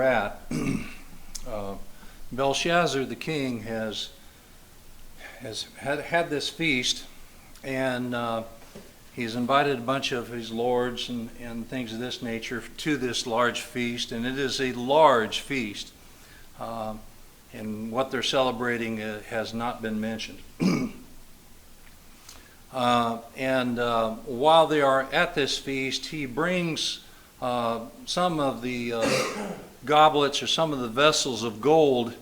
at, Belshazzar the king has had this feast, and he's invited a bunch of his lords and things of this nature to this large feast, and it is a large feast. And what they're celebrating has not been mentioned. While they are at this feast, he brings some of the goblets or some of the vessels of gold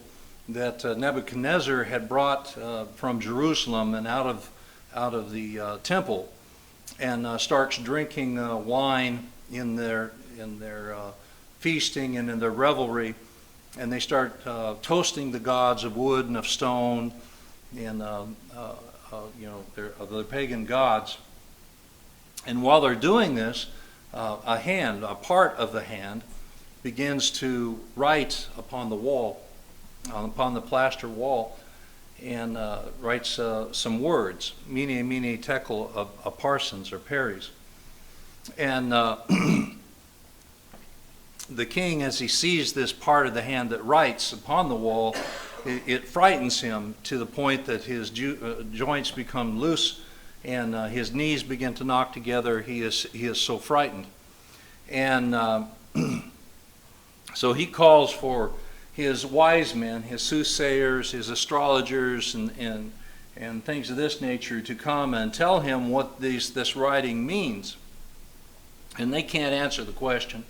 that Nebuchadnezzar had brought from Jerusalem and out of the temple, and starts drinking wine in their feasting and in their revelry, and they start toasting the gods of wood and of stone and of the pagan gods. And while they're doing this, a part of the hand, begins to write upon the wall, upon the plaster wall, and writes some words, mene, mene, tekel, parsons or paries. And the king, as he sees this part of the hand that writes upon the wall, it frightens him to the point that his joints become loose and his knees begin to knock together. He is so frightened. And so he calls for his wise men, his soothsayers, his astrologers, and things of this nature to come and tell him what this writing means. And they can't answer the question.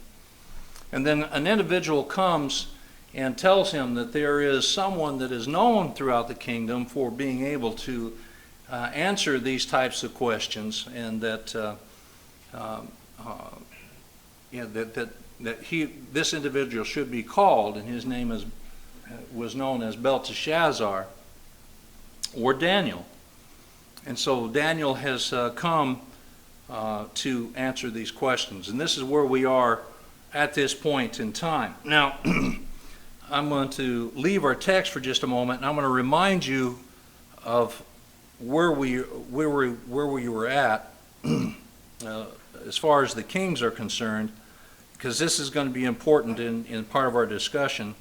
And then an individual comes and tells him that there is someone that is known throughout the kingdom for being able to answer these types of questions, and that this individual should be called, and his name was known as Belteshazzar or Daniel. And so Daniel has come to answer these questions, and this is where we are at this point in time. Now, I'm going to leave our text for just a moment, and I'm going to remind you of where we were at as far as the kings are concerned, because this is going to be important in part of our discussion.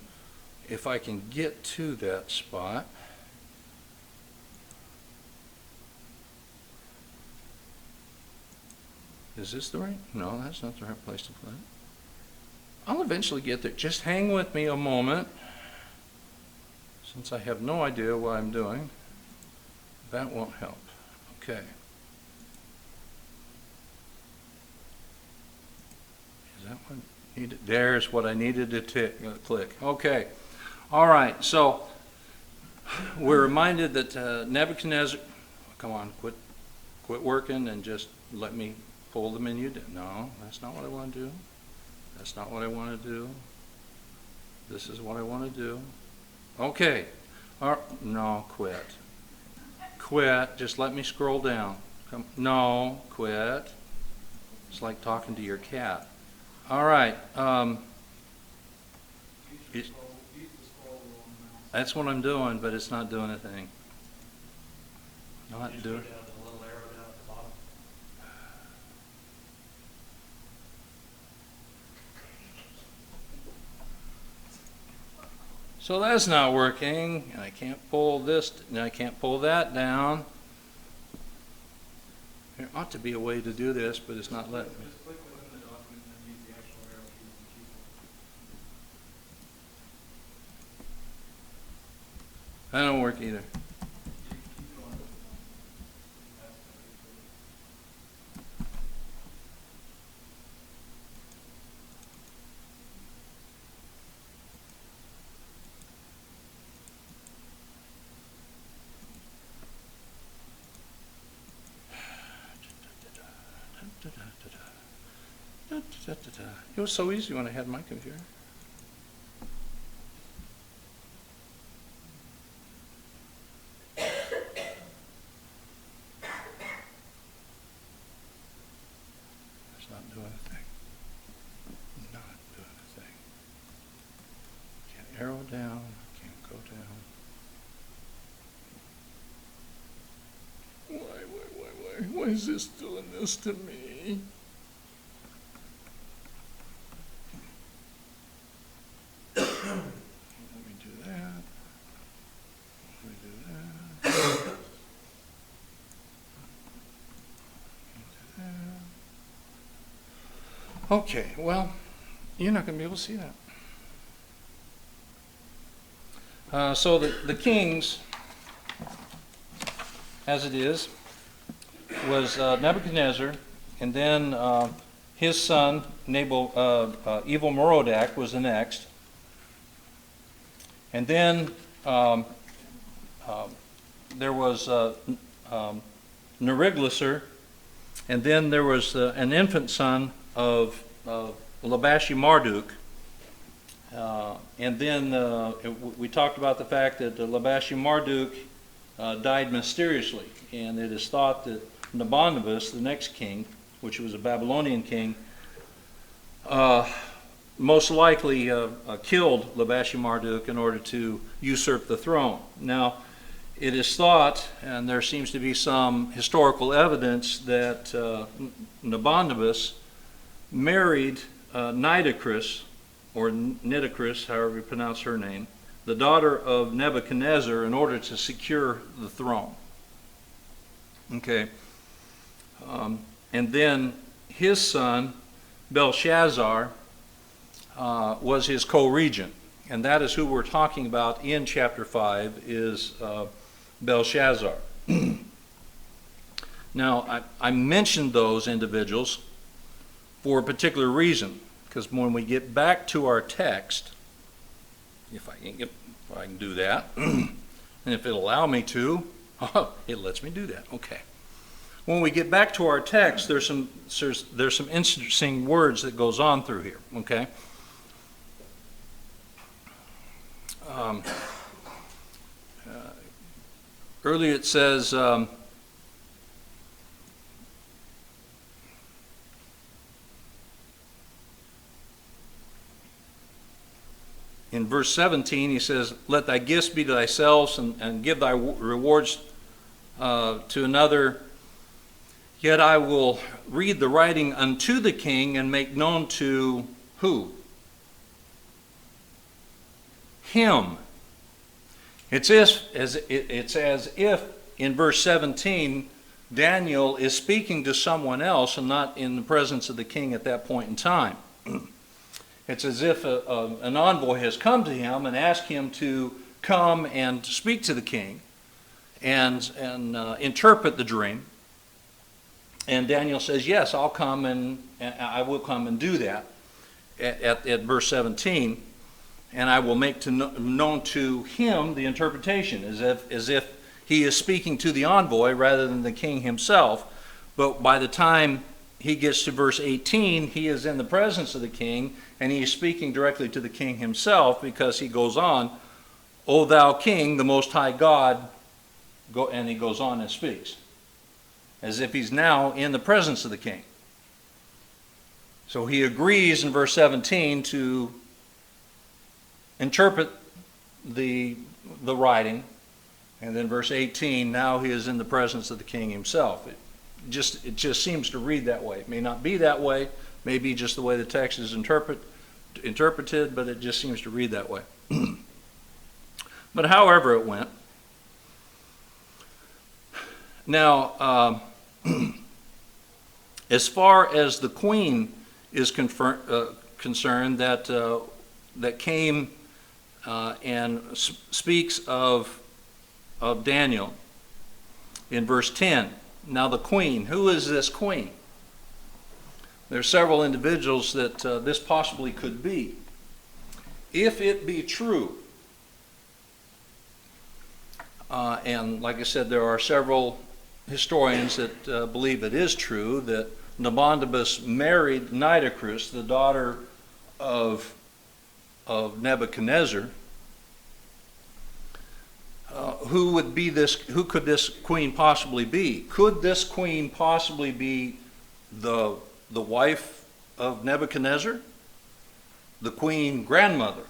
If I can get to that spot. Is this the right? No, that's not the right place to put it. I'll eventually get there. Just hang with me a moment, since I have no idea what I'm doing. That won't help. Okay. Is that what I needed? There's what I needed to click. Okay. All right. So we're reminded that Nebuchadnezzar. Come on, quit working and just let me pull the menu down. No, that's not what I want to do. That's not what I want to do. This is what I want to do. Okay. No, quit. Quit. Just let me scroll down. No, quit. It's like talking to your cat. All right. That's what I'm doing, but it's not doing anything. Not doing. So that's not working, and I can't pull this, and I can't pull that down. There ought to be a way to do this, but it's not letting me. Just click within the document and use the actual arrow key. That don't work either. Keep going. It was so easy when I had my computer. It's not doing a thing. Not doing a thing. Can't arrow down. Can't go down. Why is this doing this to me? me do that. Let me do that. Okay, well, you're not going to be able to see that. So the kings, as it is, was Nebuchadnezzar, and then his son, Evil Merodach, was the next. And then there was Neriglasser, and then there was an infant son of Labashi Marduk. And then we talked about the fact that Labashi Marduk died mysteriously, and it is thought that Nabonidus, the next king, which was a Babylonian king, most likely killed Labashi Marduk in order to usurp the throne. Now, it is thought, and there seems to be some historical evidence, that Nabonidus married Nitocris, or Nitocris, however you pronounce her name, the daughter of Nebuchadnezzar, in order to secure the throne. Okay. And then his son, Belshazzar, was his co-regent. And that is who we're talking about in chapter 5, is Belshazzar. Now, I mentioned those individuals for a particular reason, because when we get back to our text, if I can do that, and if it'll allow me to, it lets me do that. Okay. When we get back to our text, there's some interesting words that goes on through here. Okay. Earlier it says, in verse 17, he says, "Let thy gifts be to thyself, and give thy rewards to another. Yet I will read the writing unto the king, and make known to" who? Him. It's as if in verse 17, Daniel is speaking to someone else and not in the presence of the king at that point in time. It's as if an envoy has come to him and asked him to come and speak to the king and interpret the dream. And Daniel says, "Yes, I'll come and I will come and do that," at verse 17. "And I will make known to him the interpretation," as if he is speaking to the envoy rather than the king himself. But by the time he gets to verse 18, he is in the presence of the king, and he is speaking directly to the king himself, because he goes on, "O thou king, the most high God," and he goes on and speaks, as if he's now in the presence of the king. So he agrees in verse 17 to interpret the writing, and then verse 18, now he is in the presence of the king himself. It just seems to read that way. It may not be that way, may be just the way the text is interpreted, but it just seems to read that way. But however it went. Now, as far as the queen is concerned, that came and speaks of Daniel in verse 10. Now the queen, who is this queen? There are several individuals that this possibly could be. If it be true, and like I said, there are several historians that believe it is true, that Nabonidus married Nitocris, the daughter of Nebuchadnezzar. Who could this queen possibly be? Could this queen possibly be the wife of Nebuchadnezzar? The queen grandmother?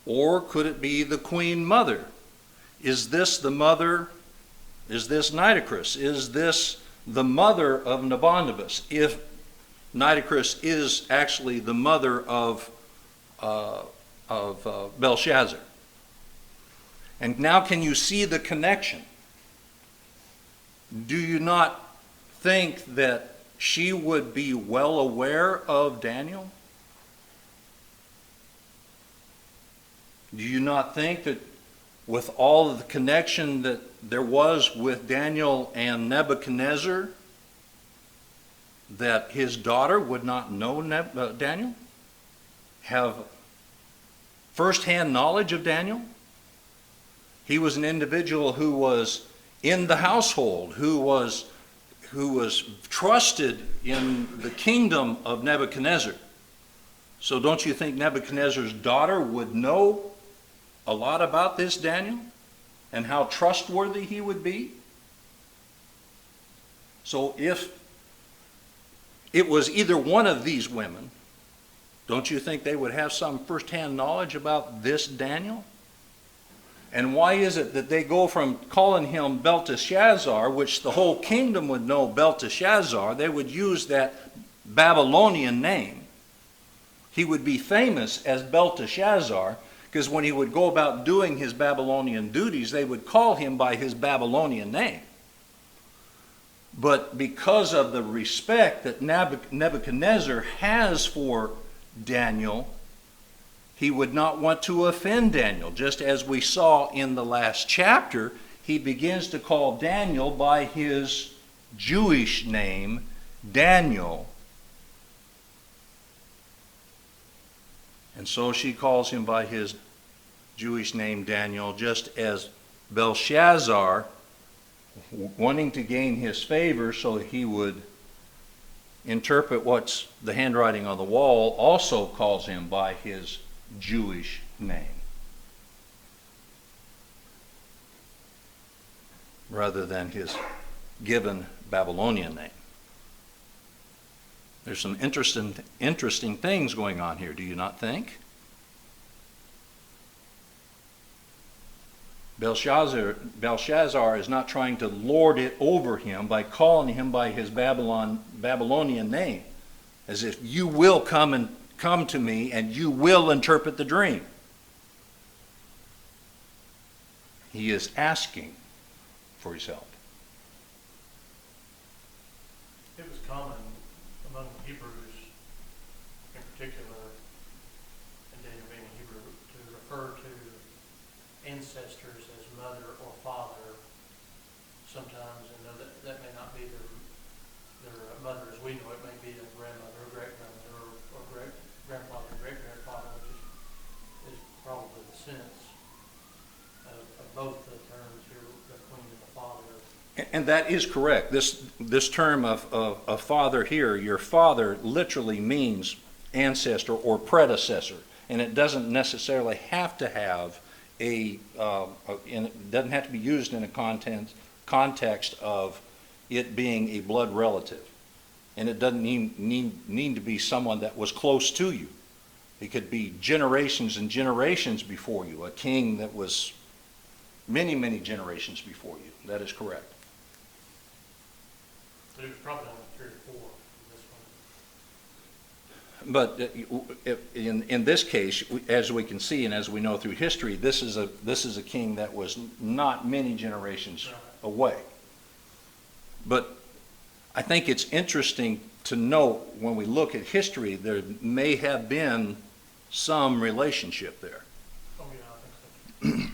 Or could it be the queen mother? Is this the mother? Is this Nitocris? Is this the mother of Nabonidus? Nitocris is actually the mother of Belshazzar. And now can you see the connection? Do you not think that she would be well aware of Daniel? Do you not think that with all of the connection that there was with Daniel and Nebuchadnezzar, that his daughter would not know Daniel? Have firsthand knowledge of Daniel? He was an individual who was in the household, who was trusted in the kingdom of Nebuchadnezzar. So don't you think Nebuchadnezzar's daughter would know a lot about this Daniel and how trustworthy he would be? So if it was either one of these women, don't you think they would have some firsthand knowledge about this Daniel? And why is it that they go from calling him Belteshazzar, which the whole kingdom would know Belteshazzar, they would use that Babylonian name. He would be famous as Belteshazzar, because when he would go about doing his Babylonian duties, they would call him by his Babylonian name. But because of the respect that Nebuchadnezzar has for Daniel, he would not want to offend Daniel. Just as we saw in the last chapter, he begins to call Daniel by his Jewish name, Daniel. And so she calls him by his Jewish name, Daniel, just as Belshazzar, wanting to gain his favor so he would interpret what's the handwriting on the wall, also calls him by his Jewish name, rather than his given Babylonian name. There's some interesting things going on here, do you not think? Belshazzar is not trying to lord it over him by calling him by his Babylonian name, as if you will come to me and you will interpret the dream. He is asking for his help. It was common among the Hebrews, in particular, and Daniel being a Hebrew, to refer to ancestors as mother or father sometimes, and though that may not be their mother as we know it, may be a grandmother or great-grandmother or great-grandfather or great-grandfather, which is probably the sense of both the terms here, the queen and the father. And that is correct. This term of father here, your father, literally means ancestor or predecessor, and it doesn't necessarily have to have it doesn't have to be used in a context of it being a blood relative, and it doesn't need to be someone that was close to you. It could be generations and generations before you, a king that was many generations before you. That is correct. But it was probably only 3 or 4 in this one. But in this case, as we can see and as we know through history, this is a king that was not many generations away. But I think it's interesting to note when we look at history, there may have been some relationship there. Oh yeah, I think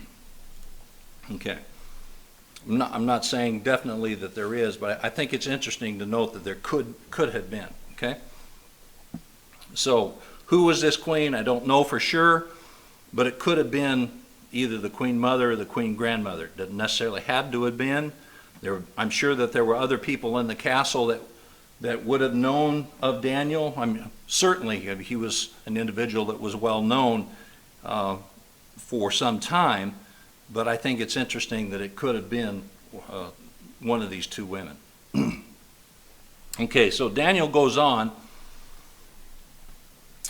so. Okay. I'm not saying definitely that there is, but I think it's interesting to note that there could have been. Okay. So who was this queen? I don't know for sure, but it could have been either the queen mother or the queen grandmother. It doesn't necessarily have to have been. I'm sure that there were other people in the castle that would have known of Daniel. Certainly he was an individual that was well known for some time, but I think it's interesting that it could have been one of these two women. Okay, so Daniel goes on,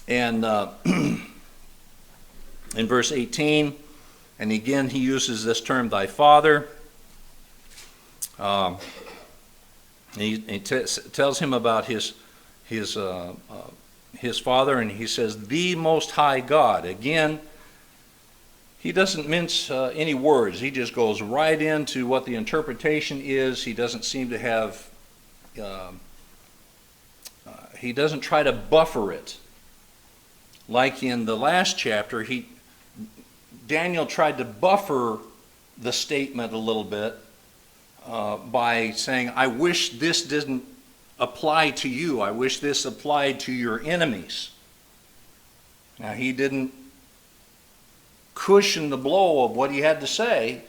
and in verse 18, and again he uses this term, thy father. He tells him about his his father, and he says, the Most High God. Again, he doesn't mince any words. He just goes right into what the interpretation is. He doesn't seem to have, he doesn't try to buffer it. Like in the last chapter, Daniel tried to buffer the statement a little bit by saying, I wish this didn't apply to you. I wish this applied to your enemies. Now, he didn't cushion the blow of what he had to say,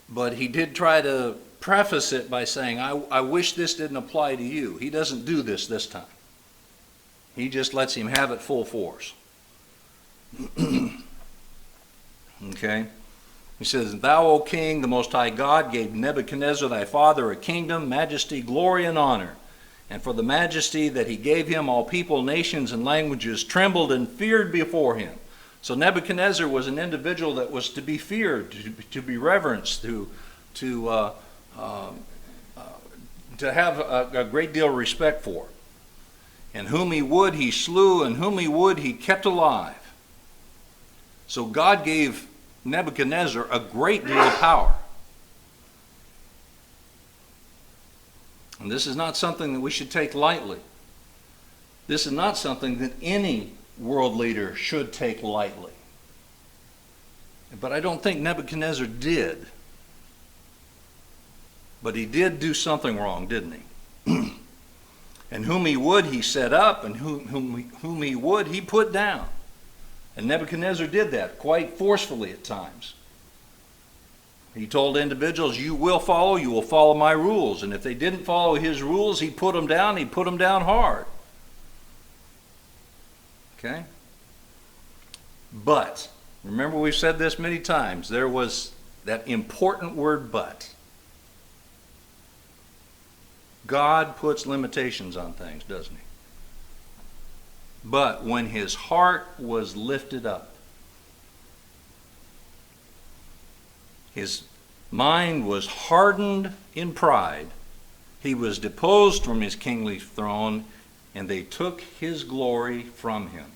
but he did try to preface it by saying, I wish this didn't apply to you. He doesn't do this time. He just lets him have it full force. Okay? He says, Thou, O king, the Most High God, gave Nebuchadnezzar thy father a kingdom, majesty, glory, and honor. And for the majesty that he gave him, all people, nations, and languages trembled and feared before him. So Nebuchadnezzar was an individual that was to be feared, to be reverenced, to have a great deal of respect for. And whom he would, he slew, and whom he would, he kept alive. So God gave Nebuchadnezzar a great deal of power. And this is not something that we should take lightly. This is not something that any world leader should take lightly. But I don't think Nebuchadnezzar did. But he did do something wrong, didn't he? And whom he would, he set up, and whom he would, he put down. And Nebuchadnezzar did that quite forcefully at times. He told individuals, you will follow my rules. And if they didn't follow his rules, he put them down hard. Okay? But, remember we've said this many times, there was that important word but. God puts limitations on things, doesn't he? But when his heart was lifted up, his mind was hardened in pride, he was deposed from his kingly throne, and they took his glory from him.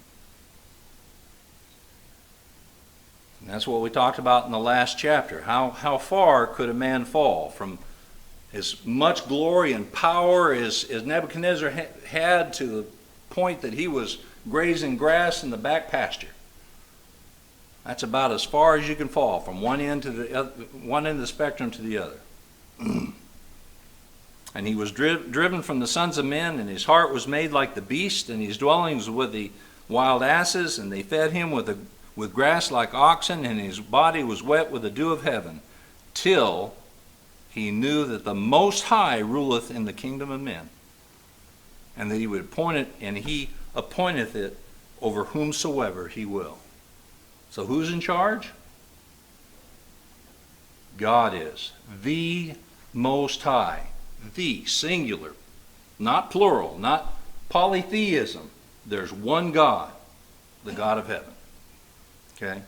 And that's what we talked about in the last chapter. How far could a man fall from as much glory and power as Nebuchadnezzar had, to the point that he was grazing grass in the back pasture? That's about as far as you can fall from one end of the spectrum to the other. And he was driven from the sons of men, and his heart was made like the beast, and his dwellings with the wild asses, and they fed him with grass like oxen, and his body was wet with the dew of heaven, till he knew that the Most High ruleth in the kingdom of men, and that he would appoint it, and he appointeth it over whomsoever he will. So who's in charge? God is. The Most High. The, singular. Not plural, not polytheism. There's one God, the God of heaven. Okay?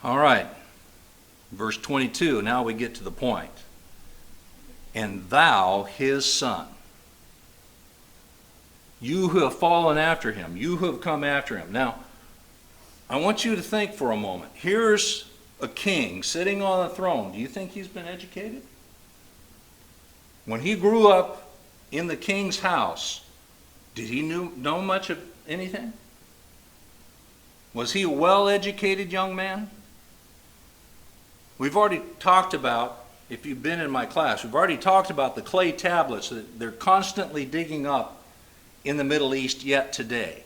All right. Verse 22, now we get to the point. And thou, his son, you who have fallen after him, you who have come after him. Now, I want you to think for a moment. Here's a king sitting on a throne. Do you think he's been educated? When he grew up in the king's house, did he know much of anything? Was he a well-educated young man? We've already talked about, if you've been in my class, we've already talked about the clay tablets that they're constantly digging up in the Middle East yet today.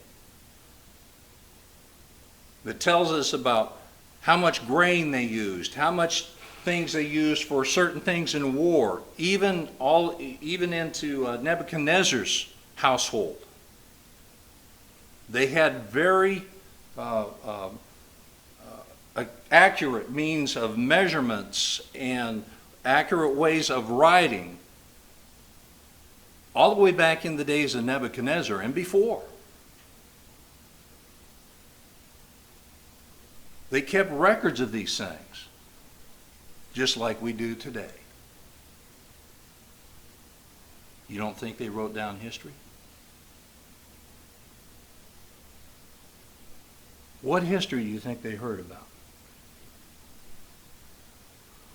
That tells us about how much grain they used, how much things they used for certain things in war, even into Nebuchadnezzar's household. They had very accurate means of measurements and accurate ways of writing, all the way back in the days of Nebuchadnezzar and before. They kept records of these things. just like we do today. You don't think they wrote down history? What history do you think they heard about?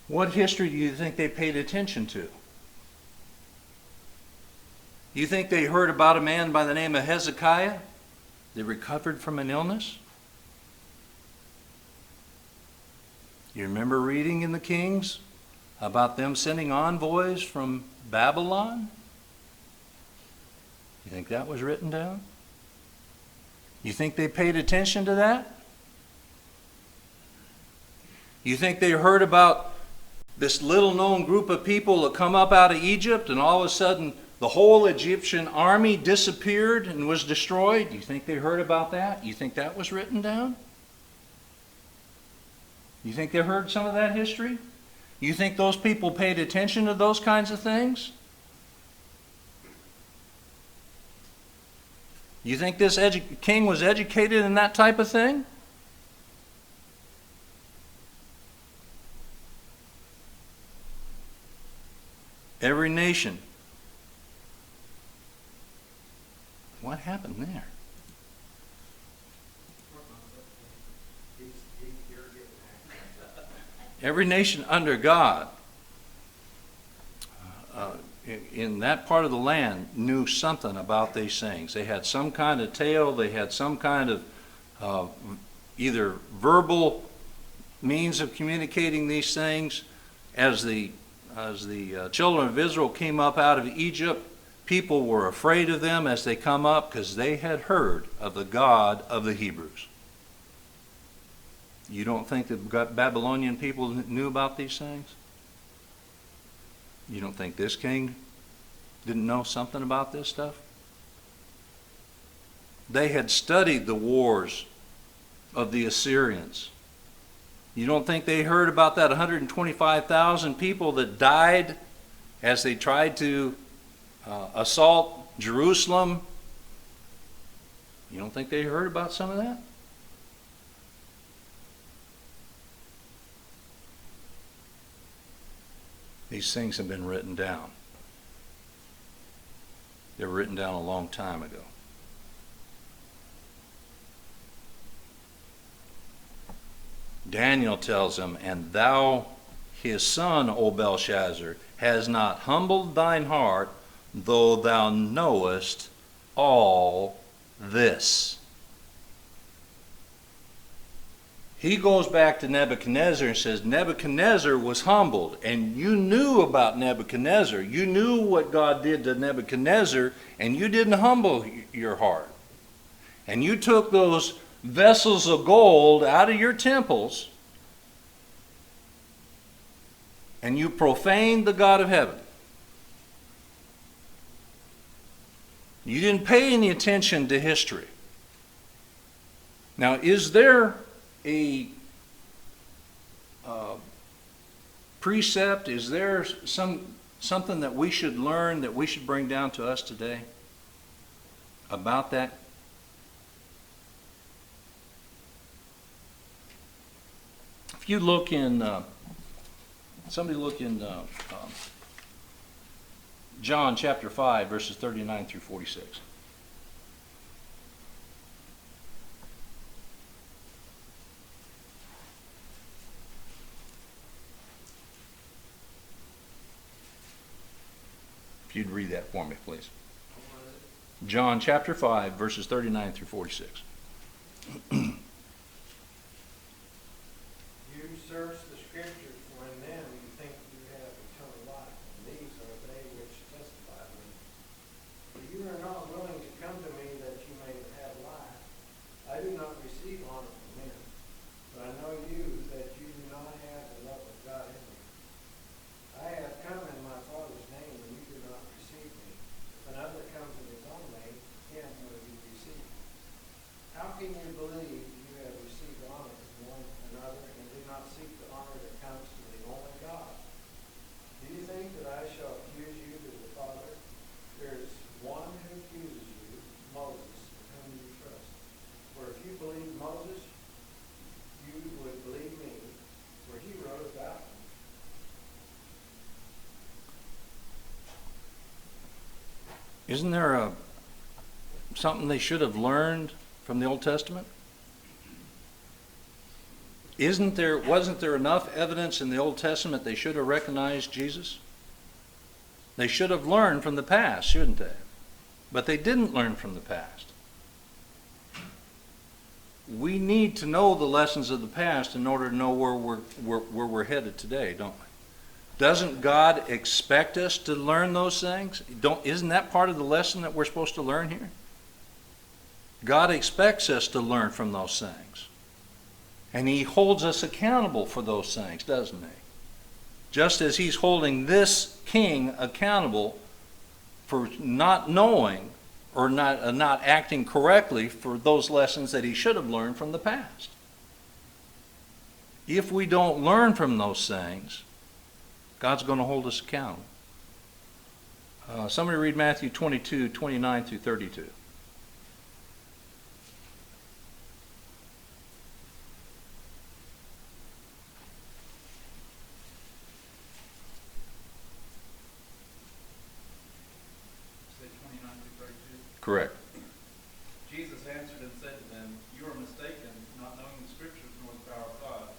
What history do you think they paid attention to? You think they heard about a man by the name of Hezekiah that recovered from an illness? You remember reading in the Kings about them sending envoys from Babylon? You think that was written down? You think they paid attention to that? You think they heard about this little known group of people that come up out of Egypt and all of a sudden the whole Egyptian army disappeared and was destroyed? You think they heard about that? You think that was written down? You think they heard some of that history? You think those people paid attention to those kinds of things? You think this king was educated in that type of thing? Every nation. What happened there? Every nation under God in that part of the land knew something about these things. They had some kind of tale. They had some kind of either verbal means of communicating these things. As the children of Israel came up out of Egypt, people were afraid of them as they come up because they had heard of the God of the Hebrews. You don't think the Babylonian people knew about these things? You don't think this king didn't know something about this stuff? They had studied the wars of the Assyrians. You don't think they heard about that 125,000 people that died as they tried to assault Jerusalem? You don't think they heard about some of that? These things have been written down. They were written down a long time ago. Daniel tells him, "And thou, his son, O Belshazzar, has not humbled thine heart, though thou knowest all this." He goes back to Nebuchadnezzar and says, Nebuchadnezzar was humbled, and you knew about Nebuchadnezzar. You knew what God did to Nebuchadnezzar, and you didn't humble your heart. And you took those vessels of gold out of your temples, and you profaned the God of heaven. You didn't pay any attention to history. Now, is there a precept? Is there something that we should learn, that we should bring down to us today about that? If you look in, somebody look in John chapter 5, verses 39 through 46. If you'd read that for me, please. John chapter 5, verses 39 through 46. You search the scriptures, for in them you think you have eternal life, and these are they which testify of me. For you are not willing to come to me that you may have life. I do not receive honor from men, but I know you that you do not have the love of God in you. I have come in my Father's name, and you do not receive me. If another comes in his own name, him will you receive. How can you believe Isn't there something they should have learned from the Old Testament? Wasn't there enough evidence in the Old Testament they should have recognized Jesus? They should have learned from the past, shouldn't they? But they didn't learn from the past. We need to know the lessons of the past in order to know where we're headed today, don't we? Doesn't God expect us to learn those things? Isn't that part of the lesson that we're supposed to learn here? God expects us to learn from those things. And He holds us accountable for those things, doesn't He? Just as He's holding this king accountable for not knowing or not acting correctly for those lessons that he should have learned from the past. If we don't learn from those things, God's going to hold us accountable. Somebody read Matthew 22, 29 through 32. Correct. Jesus answered and said to them, "You are mistaken, not knowing the Scriptures nor the power of God.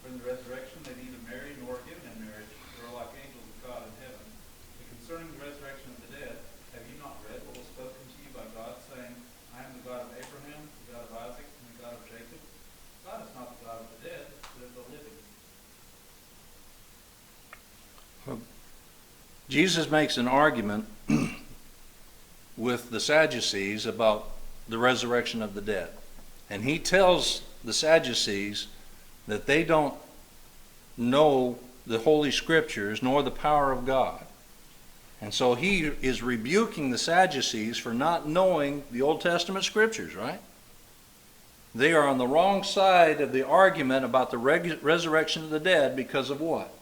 For in the resurrection they neither marry nor are given in marriage, but are like angels of God in heaven. And concerning the resurrection of the dead, have you not read what was spoken to you by God, saying, I am the God of Abraham, the God of Isaac, and the God of Jacob? God is not the God of the dead, but of the living." Jesus makes an argument with the Sadducees about the resurrection of the dead. And he tells the Sadducees that they don't know the Holy Scriptures nor the power of God. And so he is rebuking the Sadducees for not knowing the Old Testament Scriptures, right? They are on the wrong side of the argument about the resurrection of the dead because of what?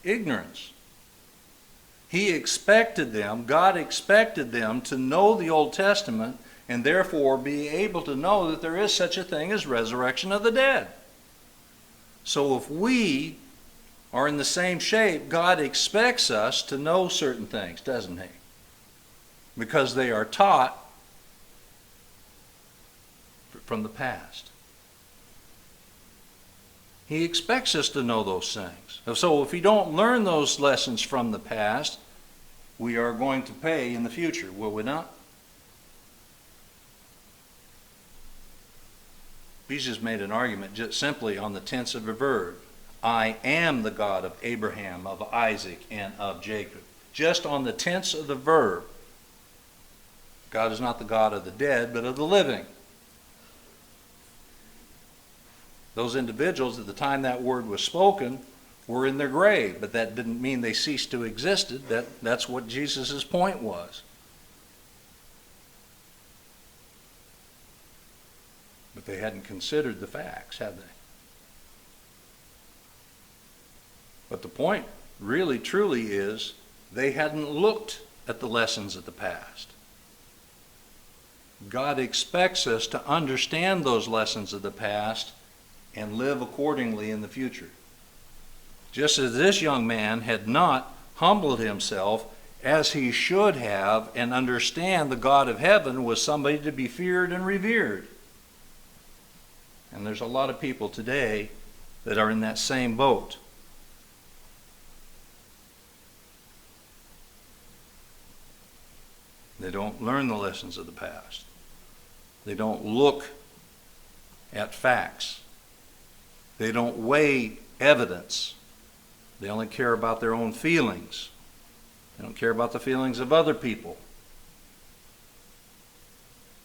Ignorance. God expected them to know the Old Testament and therefore be able to know that there is such a thing as resurrection of the dead. So if we are in the same shape, God expects us to know certain things, doesn't He? Because they are taught from the past. He expects us to know those things. So if we don't learn those lessons from the past, we are going to pay in the future, will we not? Jesus made an argument just simply on the tense of a verb. I am the God of Abraham, of Isaac, and of Jacob. Just on the tense of the verb. God is not the God of the dead, but of the living. Those individuals at the time that word was spoken were in their grave, but that didn't mean they ceased to exist. That's what Jesus' point was. But they hadn't considered the facts, had they? But the point really, truly is they hadn't looked at the lessons of the past. God expects us to understand those lessons of the past and live accordingly in the future. Just as this young man had not humbled himself as he should have and understand the God of heaven was somebody to be feared and revered. And there's a lot of people today that are in that same boat. They don't learn the lessons of the past. They don't look at facts. They don't weigh evidence. They only care about their own feelings. They don't care about the feelings of other people.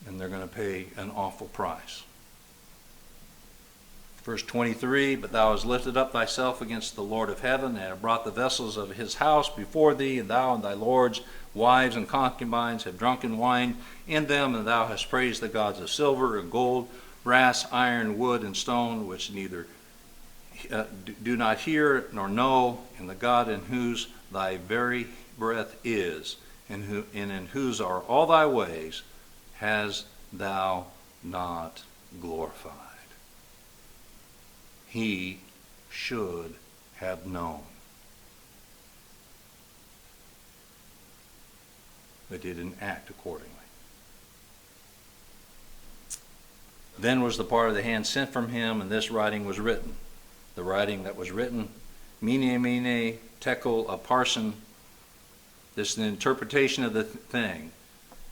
And they're going to pay an awful price. Verse 23, but thou hast lifted up thyself against the Lord of heaven, and have brought the vessels of his house before thee, and thou and thy lord's wives and concubines have drunken wine in them, and thou hast praised the gods of silver and gold, brass, iron, wood, and stone, which neither do not hear nor know, and the God in whose thy very breath is, and in whose are all thy ways, hast thou not glorified. He should have known. but he didn't act accordingly. Then was the part of the hand sent from him, and this writing was written. The writing that was written, mene, tekel, parson. This is the interpretation of the thing.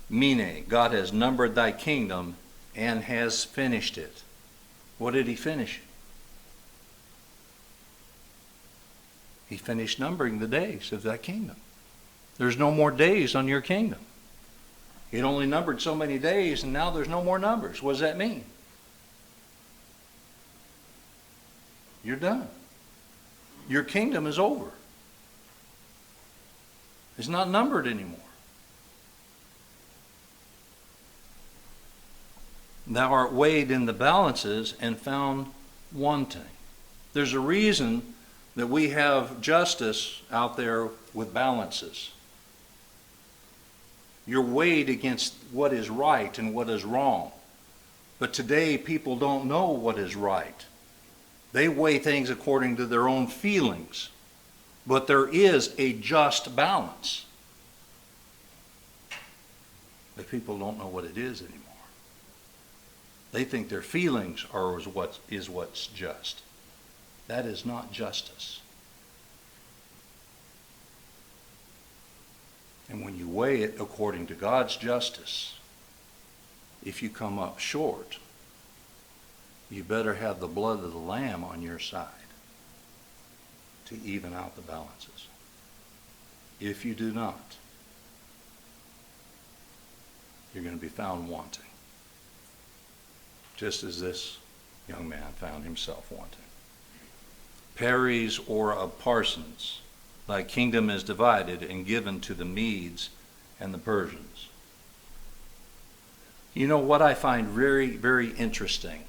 Mene, God has numbered thy kingdom and has finished it. What did he finish? He finished numbering the days of thy kingdom. There's no more days on your kingdom. It only numbered so many days, and now there's no more numbers. What does that mean? You're done. Your kingdom is over. It's not numbered anymore. Thou art weighed in the balances and found wanting. There's a reason that we have justice out there with balances. You're weighed against what is right and what is wrong. But today people don't know what is right. They weigh things according to their own feelings. But there is a just balance. But people don't know what it is anymore. They think their feelings are what's just. That is not justice. And when you weigh it according to God's justice, if you come up short, you better have the blood of the Lamb on your side to even out the balances. If you do not, you're going to be found wanting. Just as this young man found himself wanting. Peres or of parsons, thy kingdom is divided and given to the Medes and the Persians. You know what I find very, very interesting,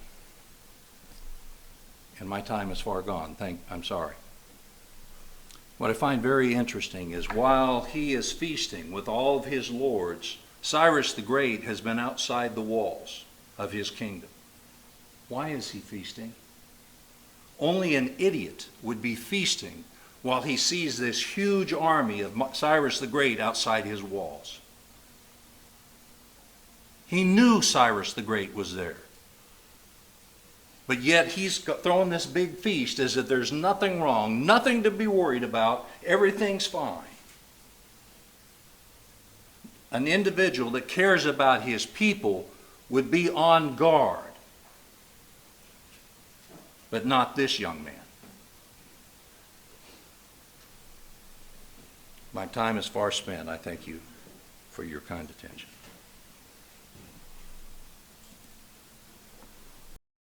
and my time is far gone, I'm sorry. What I find very interesting is while he is feasting with all of his lords, Cyrus the Great has been outside the walls of his kingdom. Why is he feasting? Only an idiot would be feasting while he sees this huge army of Cyrus the Great outside his walls. He knew Cyrus the Great was there. But yet he's throwing this big feast as if there's nothing wrong, nothing to be worried about, everything's fine. An individual that cares about his people would be on guard. But not this young man. My time is far spent. I thank you for your kind attention.